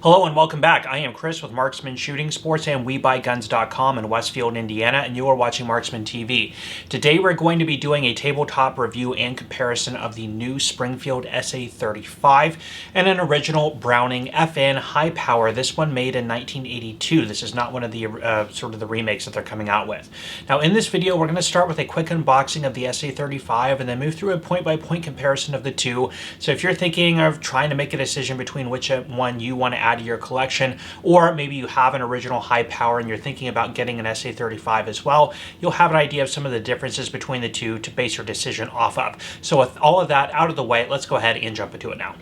Hello and welcome back. I am Chris with Marksman Shooting Sports and WeBuyGuns.com in Westfield, Indiana, and you are watching Marksman TV. Today we're going to be doing a tabletop review and comparison of the new Springfield SA-35 and an original Browning FN high power. This one made in 1982. This is not one of the sort of the remakes that they're coming out with. Now in this video we're going to start with a quick unboxing of the SA-35 and then move through a point-by-point comparison of the two. So if you're thinking of trying to make a decision between which one you want to add to your collection, or maybe you have an original high power and you're thinking about getting an SA-35 as well, you'll have an idea of some of the differences between the two to base your decision off of. So with all of that out of the way, let's go ahead and jump into it now.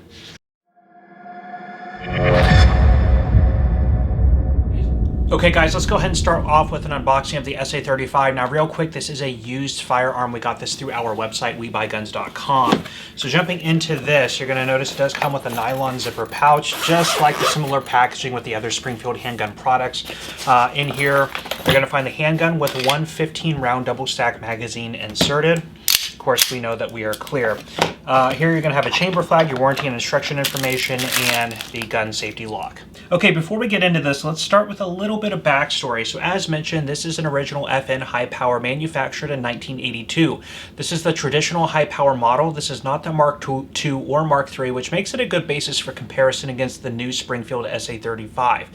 Okay guys, let's go ahead and start off with an unboxing of the SA-35. Now real quick, this is a used firearm. We got this through our website, WeBuyGuns.com. So jumping into this, you're going to notice it does come with a nylon zipper pouch, just like the similar packaging with the other Springfield handgun products. In here, you're going to find the handgun with one 15-round double-stack magazine inserted. Of course, we know that we are clear. Here you're going to have a chamber flag, your warranty and instruction information, and the gun safety lock. Okay, before we get into this, let's start with a little bit of backstory. So as mentioned, this is an original FN high power manufactured in 1982. This is the traditional high power model. This is not the Mark II or Mark III, which makes it a good basis for comparison against the new Springfield SA-35.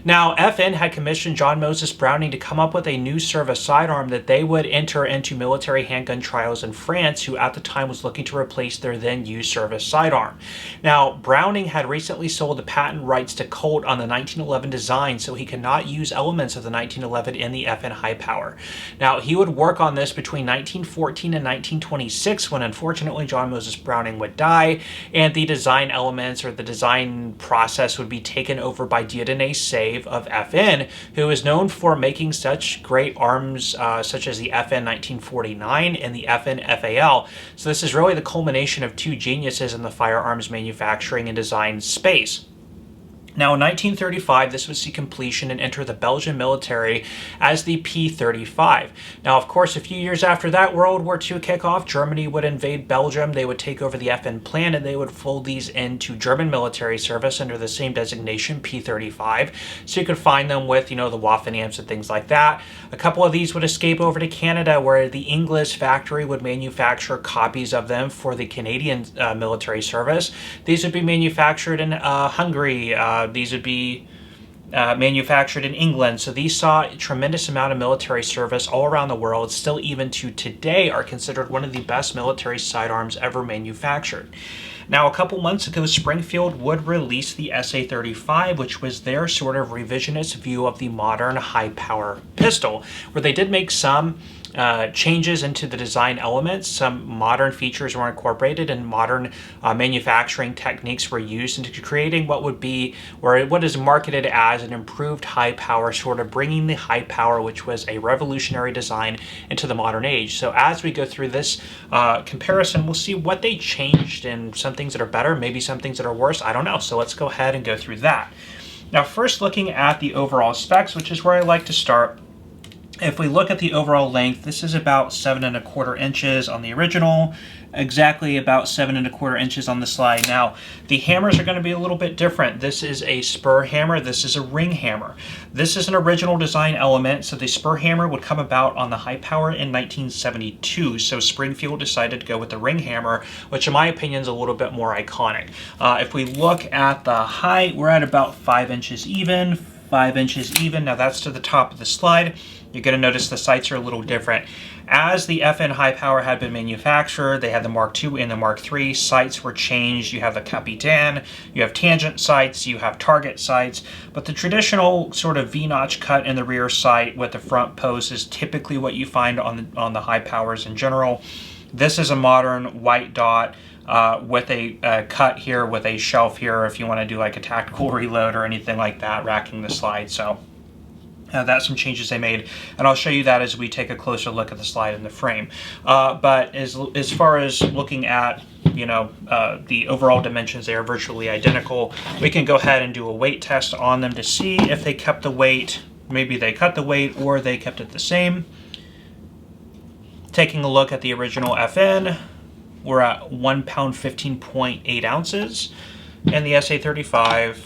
Now, FN had commissioned John Moses Browning to come up with a new service sidearm that they would enter into military handgun trials in France, who at the time was looking to replace their then used service sidearm. Now, Browning had recently sold the patent rights to Colt on the 1911 design, so he could not use elements of the 1911 in the FN high power. Now, he would work on this between 1914 and 1926, when unfortunately John Moses Browning would die, and the design elements or the design process would be taken over by Dieudonné Save of FN, who is known for making such great arms such as the FN 1949 and the FN FAL. So this is really the culmination of two geniuses in the firearms manufacturing and design space. Now in 1935, this would see completion and enter the Belgian military as the P-35. Now of course, a few years after that, World War II kickoff, Germany would invade Belgium, they would take over the FN plan, and they would fold these into German military service under the same designation, P-35. So you could find them with, the Waffen-Amps and things like that. A couple of these would escape over to Canada, where the Inglis factory would manufacture copies of them for the Canadian military service. These would be manufactured in Hungary. These would be manufactured in England. So these saw a tremendous amount of military service all around the world. Still, even to today, are considered one of the best military sidearms ever manufactured. Now, a couple months ago, Springfield would release the SA-35, which was their sort of revisionist view of the modern high-power pistol, where they did make some changes into the design elements. Some modern features were incorporated and modern manufacturing techniques were used into creating what would be, or what is marketed as, an improved high power, sort of bringing the high power, which was a revolutionary design, into the modern age. So as we go through this comparison, we'll see what they changed and some things that are better, maybe some things that are worse, I don't know. So let's go ahead and go through that. Now first, looking at the overall specs, which is where I like to start. If we look at the overall length, this is about 7 1/4 inches on the original, exactly about 7 1/4 inches on the slide. Now, the hammers are going to be a little bit different. This is a spur hammer. This is a ring hammer. This is an original design element, so the spur hammer would come about on the high power in 1972. So Springfield decided to go with the ring hammer, which in my opinion is a little bit more iconic. If we look at the height, we're at about 5 inches even, 5 inches even. Now that's to the top of the slide. You're going to notice the sights are a little different. As the FN high power had been manufactured, they had the Mark II and the Mark III. Sights were changed. You have the Capitan, you have tangent sights, you have target sights, but the traditional sort of V-notch cut in the rear sight with the front post is typically what you find on the high powers in general. This is a modern white dot with a cut here with a shelf here if you want to do like a tactical reload or anything like that, racking the slide. So that's some changes they made, and I'll show you that as we take a closer look at the slide in the frame. But as far as looking at the overall dimensions, they are virtually identical. We can go ahead and do a weight test on them to see if they kept the weight. Maybe they cut the weight or they kept it the same. Taking a look at the original FN, we're at 1 pound 15.8 ounces, and the SA-35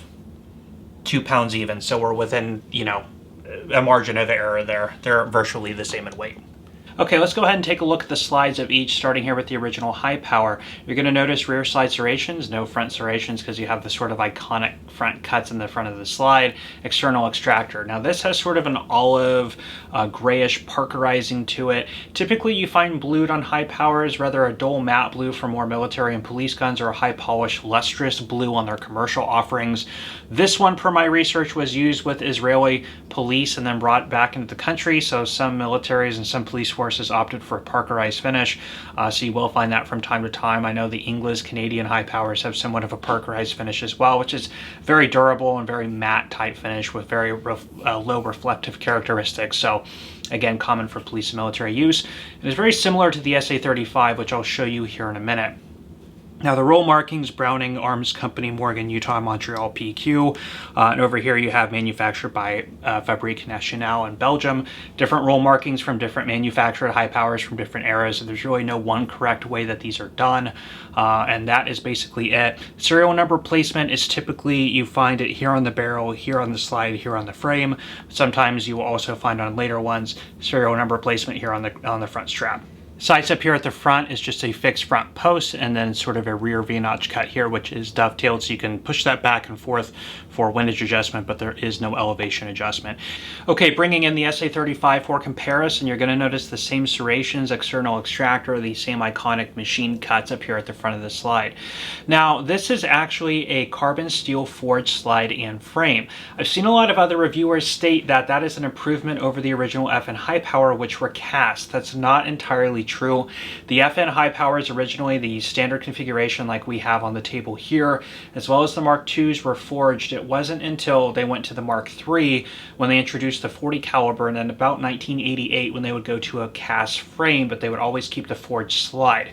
2 pounds even, so we're within, you know, a margin of error there. They're virtually the same in weight. Okay, let's go ahead and take a look at the slides of each, starting here with the original high power. You're going to notice rear slide serrations, no front serrations because you have the sort of iconic front cuts in the front of the slide. External extractor. Now this has sort of an olive, grayish parkerizing to it. Typically you find blued on high powers, rather a dull matte blue for more military and police guns, or a high polished lustrous blue on their commercial offerings. This one, per my research, was used with Israeli police and then brought back into the country, so some militaries and some police forces opted for a parkerized finish, so you will find that from time to time. I know the English, Canadian high powers have somewhat of a parkerized finish as well, which is very durable and very matte type finish with very low reflective characteristics. So again, common for police and military use. It is very similar to the SA-35, which I'll show you here in a minute. Now the roll markings, Browning Arms Company, Morgan, Utah, Montreal, PQ. And over here you have manufactured by Fabrique Nationale in Belgium. Different roll markings from different manufactured high powers from different eras. So there's really no one correct way that these are done. And that is basically it. Serial number placement is typically, you find it here on the barrel, here on the slide, here on the frame. Sometimes you will also find on later ones, serial number placement here on the front strap. Sights up here at the front is just a fixed front post, and then sort of a rear V-notch cut here, which is dovetailed, so you can push that back and forth for windage adjustment, but there is no elevation adjustment. Okay, bringing in the SA-35 for comparison, you're going to notice the same serrations, external extractor, the same iconic machine cuts up here at the front of the slide. Now, this is actually a carbon steel forged slide and frame. I've seen a lot of other reviewers state that that is an improvement over the original FN high power, which were cast. That's not entirely true. The FN high powers, originally the standard configuration like we have on the table here, as well as the Mark IIs, were forged. It wasn't until they went to the Mark III when they introduced the 40 caliber, and then about 1988 when they would go to a cast frame, but they would always keep the forged slide.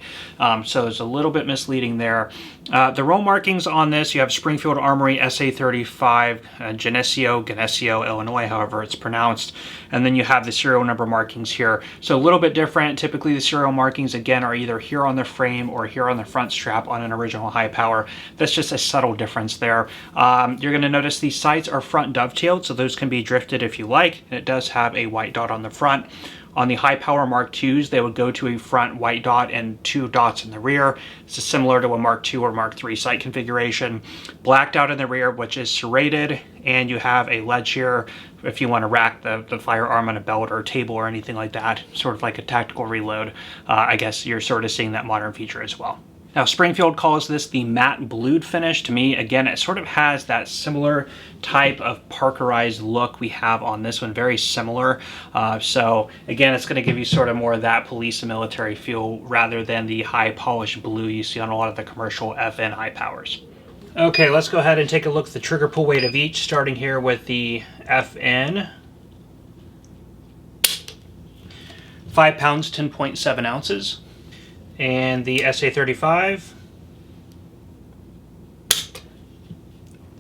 So it's a little bit misleading there. The roll markings on this, you have Springfield Armory SA-35, Geneseo, Illinois, however it's pronounced, and then you have the serial number markings here. So a little bit different. Typically the serial markings, again, are either here on the frame or here on the front strap on an original high power. That's just a subtle difference there. You're going to notice these sights are front dovetailed, so those can be drifted if you like, and it does have a white dot on the front. On the high power Mark IIs, they would go to a front white dot and 2 dots in the rear. This is similar to a Mark II or Mark III sight configuration. Blacked out in the rear, which is serrated, and you have a ledge here if you want to rack the firearm on a belt or a table or anything like that, sort of like a tactical reload. I guess you're sort of seeing that modern feature as well. Now, Springfield calls this the matte blued finish. To me, again, it sort of has that similar type of parkerized look we have on this one, very similar. So again, it's going to give you sort of more of that police and military feel rather than the high polished blue you see on a lot of the commercial FN high powers. Okay, let's go ahead and take a look at the trigger pull weight of each, starting here with the FN. 5 pounds, 10.7 ounces. And the SA-35,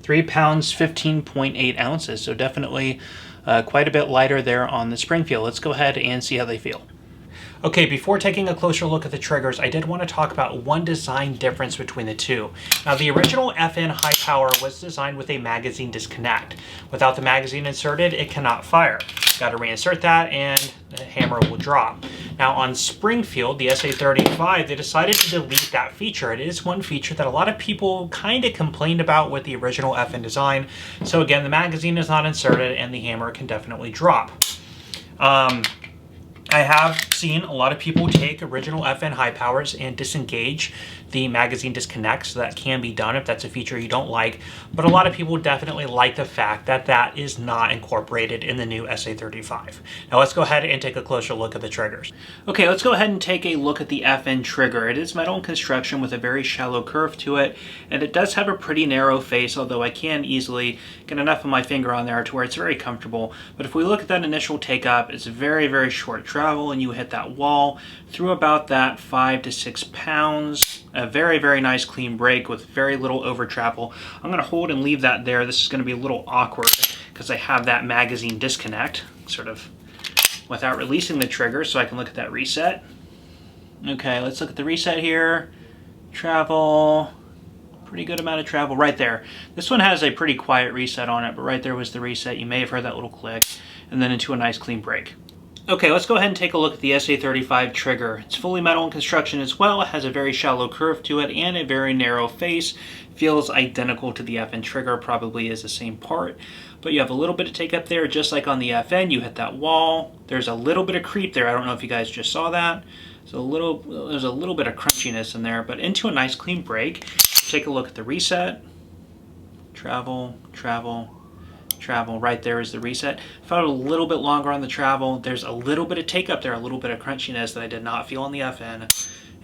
3 pounds, 15.8 ounces. So definitely quite a bit lighter there on the Springfield. Let's go ahead and see how they feel. Okay, before taking a closer look at the triggers, I did want to talk about one design difference between the two. Now, the original FN high power was designed with a magazine disconnect. Without the magazine inserted, it cannot fire. Got to reinsert that and the hammer will drop. Now on Springfield, the SA-35, they decided to delete that feature. It is one feature that a lot of people kind of complained about with the original FN design. So again, the magazine is not inserted and the hammer can definitely drop. I have seen a lot of people take original FN high powers and disengage the magazine disconnect, so that can be done if that's a feature you don't like, but a lot of people definitely like the fact that that is not incorporated in the new SA-35. Now let's go ahead and take a closer look at the triggers. Okay, let's go ahead and take a look at the FN trigger. It is metal in construction with a very shallow curve to it, and it does have a pretty narrow face, although I can easily get enough of my finger on there to where it's very comfortable. But if we look at that initial take up, it's very, very short travel, and you hit that wall through about that 5 to 6 pounds. A very, very nice clean break with very little over travel. I'm going to hold and leave that there. This is going to be a little awkward because I have that magazine disconnect sort of without releasing the trigger, so I can look at that reset. Okay, let's look at the reset here. Travel, pretty good amount of travel right there. This one has a pretty quiet reset on it, but right there was the reset. You may have heard that little click, and then into a nice clean break. Okay, let's go ahead and take a look at the SA-35 trigger. It's fully metal in construction as well. It has a very shallow curve to it and a very narrow face. Feels identical to the FN trigger, probably is the same part. But you have a little bit of take up there, just like on the FN. You hit that wall. There's a little bit of creep there. I don't know if you guys just saw that. There's a little bit of crunchiness in there, but into a nice clean break. Take a look at the reset. Travel, travel, travel. Right there is the reset. Felt a little bit longer on the travel. There's a little bit of take up there, a little bit of crunchiness that I did not feel on the FN.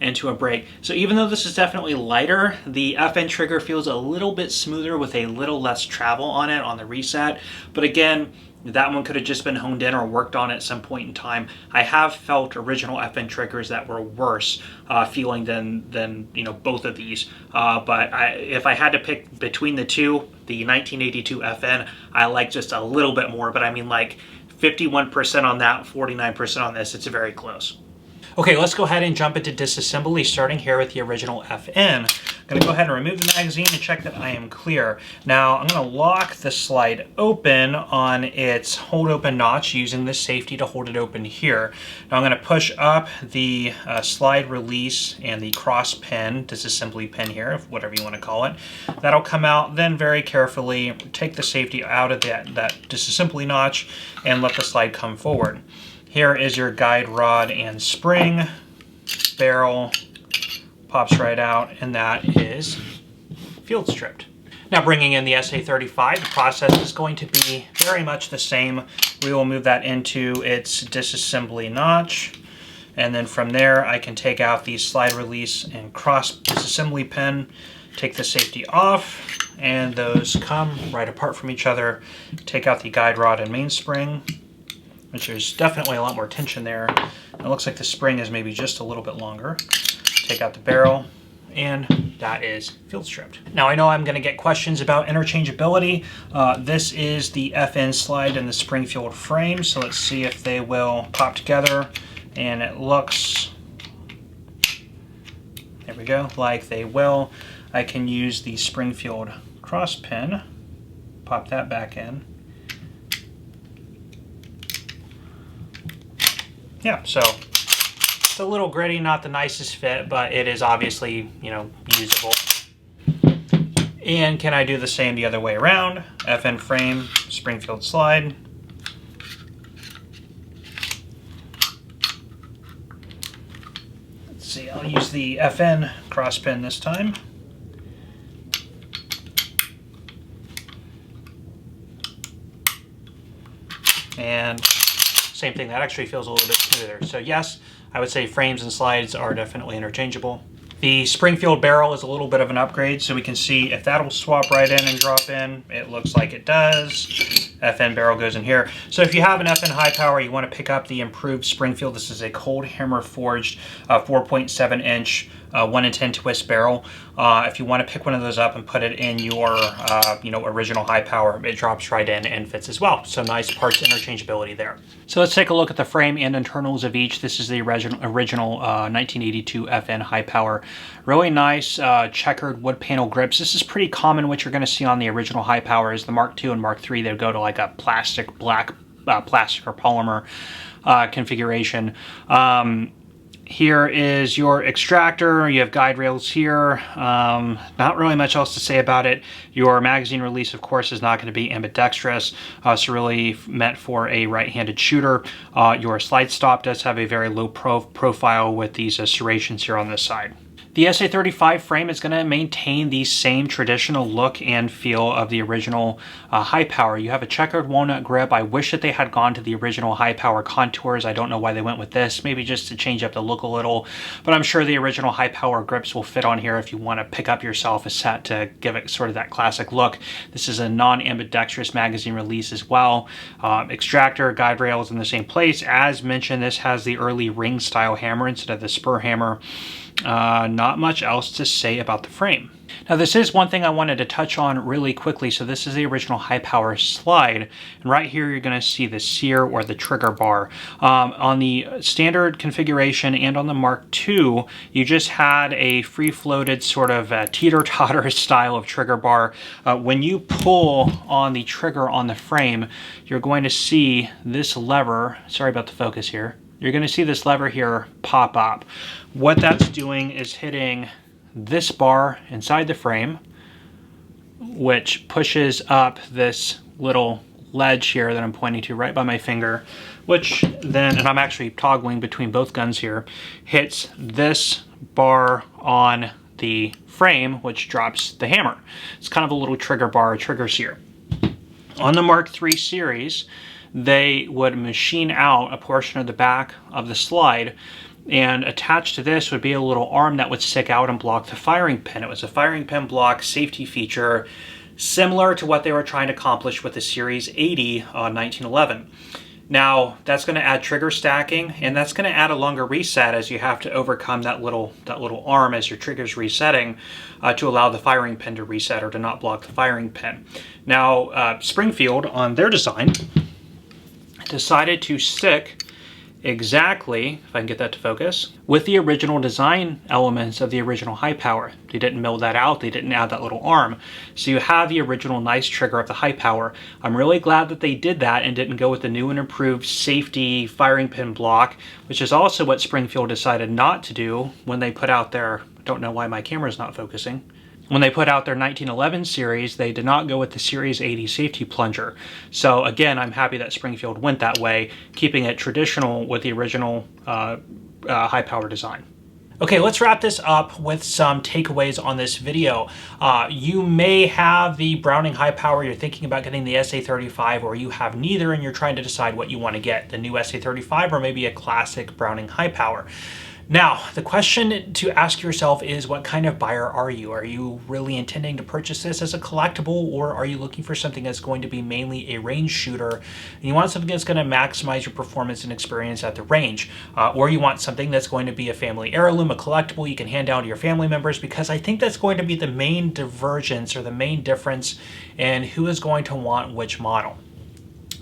Into a break. So even though this is definitely lighter, the FN trigger feels a little bit smoother with a little less travel on it on the reset. But again, that one could have just been honed in or worked on at some point in time. I have felt original FN triggers that were worse feeling than you know, both of these. But if I had to pick between the two, the 1982 FN, I like just a little bit more. But I mean, like 51% on that, 49% on this. It's very close. Okay, let's go ahead and jump into disassembly, starting here with the original FN. I'm going to go ahead and remove the magazine and check that I am clear. Now, I'm going to lock the slide open on its hold open notch using this safety to hold it open here. Now, I'm going to push up the slide release and the cross pin, disassembly pin here, whatever you want to call it. That'll come out, then very carefully take the safety out of that disassembly notch and let the slide come forward. Here is your guide rod and spring. Barrel pops right out, and that is field stripped. Now, bringing in the SA-35, the process is going to be very much the same. We will move that into its disassembly notch, and then from there I can take out the slide release and cross disassembly pin, take the safety off, and those come right apart from each other. Take out the guide rod and mainspring, which there's definitely a lot more tension there. It looks like the spring is maybe just a little bit longer. Take out the barrel, and that is field stripped. Now, I know I'm going to get questions about interchangeability. This is the FN slide and the Springfield frame, so let's see if they will pop together. And it looks, there we go, like they will. I can use the Springfield cross pin, pop that back in. Yeah, so it's a little gritty, not the nicest fit, but it is obviously, you know, usable. And can I do the same the other way around? FN frame, Springfield slide. Let's see, I'll use the FN cross pin this time. And same thing, that actually feels a little bit smoother. So yes, I would say frames and slides are definitely interchangeable. The Springfield barrel is a little bit of an upgrade, so we can see if that'll swap right in and drop in. It looks like it does. FN barrel goes in here. So if you have an FN high power, you want to pick up the improved Springfield. This is a cold hammer forged 4.7 inch 1 in 10 twist barrel. If you want to pick one of those up and put it in your original high power, it drops right in and fits as well. So nice parts interchangeability there. So let's take a look at the frame and internals of each. This is the original 1982 FN high power. Really nice checkered wood panel grips. This is pretty common. What you're going to see on the original high power is the Mark II and Mark III. They go to like a black plastic or polymer configuration. Here is your extractor. You have guide rails here. Not really much else to say about it. Your magazine release, of course, is not going to be ambidextrous. So really meant for a right-handed shooter. Your slide stop does have a very low profile with these serrations here on this side. The SA-35 frame is going to maintain the same traditional look and feel of the original high power. You have a checkered walnut grip. I wish that they had gone to the original high power contours. I don't know why they went with this, maybe just to change up the look a little, but I'm sure the original high power grips will fit on here if you want to pick up yourself a set to give it sort of that classic look. This is a non-ambidextrous magazine release as well. Extractor, guide rails in the same place. As mentioned, this has the early ring style hammer instead of the spur hammer. Not much else to say about the frame. Now this is one thing I wanted to touch on really quickly. So this is the original high power slide. And right here, you're gonna see the sear or the trigger bar. On the standard configuration and on the Mark II, you just had a free floated sort of teeter-totter style of trigger bar. When you pull on the trigger on the frame, you're going to see this lever, sorry about the focus here. You're gonna see this lever here pop up. What that's doing is hitting this bar inside the frame, which pushes up this little ledge here that I'm pointing to right by my finger, which then, and I'm actually toggling between both guns here, hits this bar on the frame, which drops the hammer. It's kind of a little trigger bar, trigger sear. On the Mark III series, they would machine out a portion of the back of the slide, and attached to this would be a little arm that would stick out and block the firing pin. It was a firing pin block safety feature similar to what they were trying to accomplish with the Series 80 on 1911. Now, that's going to add trigger stacking, and that's going to add a longer reset as you have to overcome that little arm as your trigger's resetting to allow the firing pin to reset or to not block the firing pin. Now, Springfield, on their design, decided to stick exactly, if I can get that to focus, with the original design elements of the original high power. They didn't mill that out, they didn't add that little arm. So you have the original nice trigger of the high power. I'm really glad that they did that and didn't go with the new and improved safety firing pin block, which is also what Springfield decided not to do when they put out their, I don't know why my camera's not focusing. When they put out their 1911 series, they did not go with the Series 80 safety plunger. So again, I'm happy that Springfield went that way, keeping it traditional with the original high power design. Okay, let's wrap this up with some takeaways on this video. You may have the Browning high power, you're thinking about getting the SA-35, or you have neither and you're trying to decide what you want to get, the new SA-35 or maybe a classic Browning high power. Now, the question to ask yourself is, what kind of buyer are you? Are you really intending to purchase this as a collectible, or are you looking for something that's going to be mainly a range shooter, and you want something that's going to maximize your performance and experience at the range? Or you want something that's going to be a family heirloom, a collectible you can hand down to your family members, because I think that's going to be the main divergence or the main difference in who is going to want which model.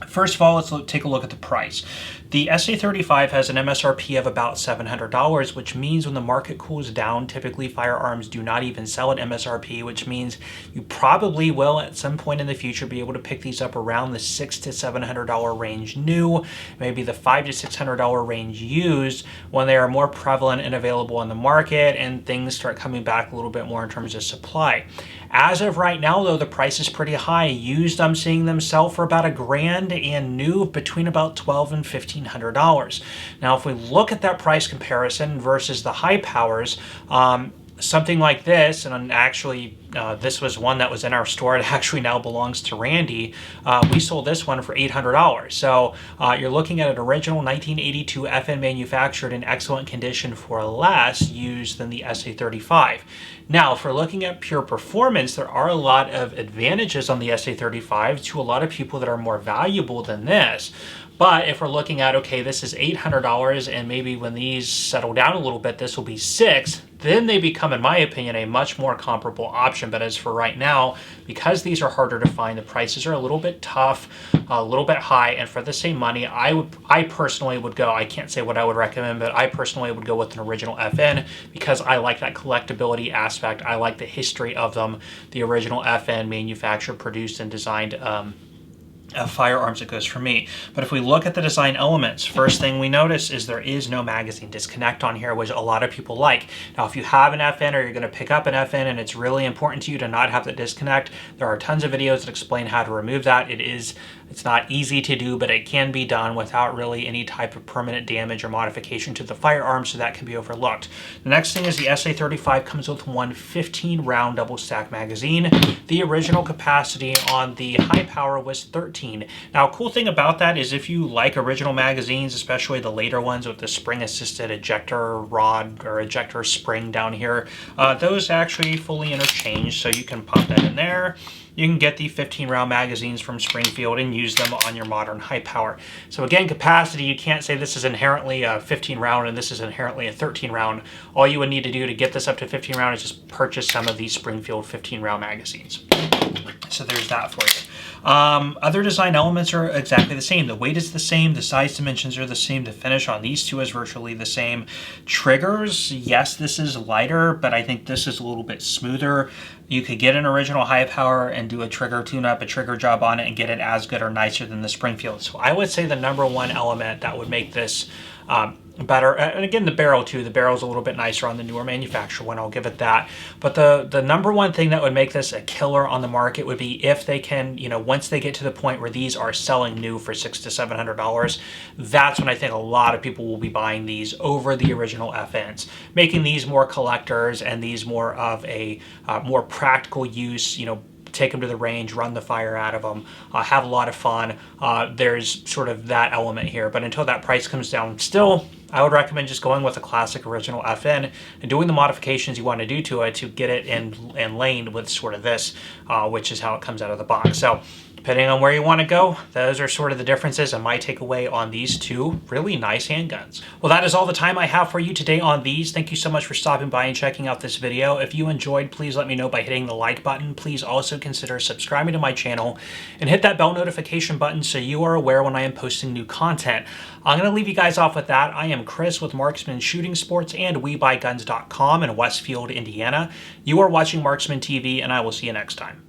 First of all, let's take a look at the price. The SA-35 has an MSRP of about $700, which means when the market cools down, typically firearms do not even sell at MSRP, which means you probably will at some point in the future be able to pick these up around the $600 to $700 range new, maybe the $500 to $600 range used, when they are more prevalent and available on the market and things start coming back a little bit more in terms of supply. As of right now, though, the price is pretty high. Used, I'm seeing them sell for about $1,000, and new between about $1,200 and $1,500. Now, if we look at that price comparison versus the high powers, something like this, and actually this was one that was in our store. It actually now belongs to Randy. We sold this one for $800. So you're looking at an original 1982 FN manufactured in excellent condition for less used than the SA-35. Now, if we're looking at pure performance, there are a lot of advantages on the SA-35 to a lot of people that are more valuable than this. But if we're looking at, okay, this is $800 and maybe when these settle down a little bit, this will be $600, then they become, in my opinion, a much more comparable option. But as for right now, because these are harder to find, the prices are a little bit tough, a little bit high, and for the same money, I personally would go, I can't say what I would recommend, but I personally would go with an original FN because I like that collectability aspect. I like the history of them, the original FN manufactured, produced, and designed firearms. It goes for me. But if we look at the design elements, first thing we notice is there is no magazine disconnect on here, which a lot of people like. Now, if you have an FN or you're going to pick up an FN and it's really important to you to not have the disconnect, there are tons of videos that explain how to remove that. It's not easy to do, but it can be done without really any type of permanent damage or modification to the firearm, so that can be overlooked. The next thing is the SA-35 comes with one 15-round double stack magazine. The original capacity on the high power was 13 13. Now, a cool thing about that is if you like original magazines, especially the later ones with the spring-assisted ejector rod or ejector spring down here, those actually fully interchange, so you can pop that in there. You can get the 15-round magazines from Springfield and use them on your modern high power. So again, capacity, you can't say this is inherently a 15-round and this is inherently a 13-round. All you would need to do to get this up to 15-round is just purchase some of these Springfield 15-round magazines. So there's that for you. Other design elements are exactly the same. The weight is the same, the size dimensions are the same, the finish on these two is virtually the same. Triggers, yes, this is lighter, but I think this is a little bit smoother. You could get an original high power and do a trigger tune-up, a trigger job on it, and get it as good or nicer than the Springfield. So I would say the number one element that would make this better, and again the barrel too, the barrel's a little bit nicer on the newer manufacturer one, I'll give it that. But the number one thing that would make this a killer on the market would be if they can, you know, once they get to the point where these are selling new for $600 to $700, that's when I think a lot of people will be buying these over the original FNs, making these more collectors and these more of a more practical use, you know, take them to the range, run the fire out of them, have a lot of fun. There's sort of that element here, but until that price comes down, still, I would recommend just going with a classic original FN and doing the modifications you want to do to it to get it in lane with sort of this, which is how it comes out of the box. So depending on where you want to go, those are sort of the differences and my takeaway on these two really nice handguns. Well, that is all the time I have for you today on these. Thank you so much for stopping by and checking out this video. If you enjoyed, please let me know by hitting the like button. Please also consider subscribing to my channel and hit that bell notification button so you are aware when I am posting new content. I'm going to leave you guys off with that. I am Chris with Marksman Shooting Sports and WeBuyGuns.com in Westfield, Indiana. You are watching Marksman TV, and I will see you next time.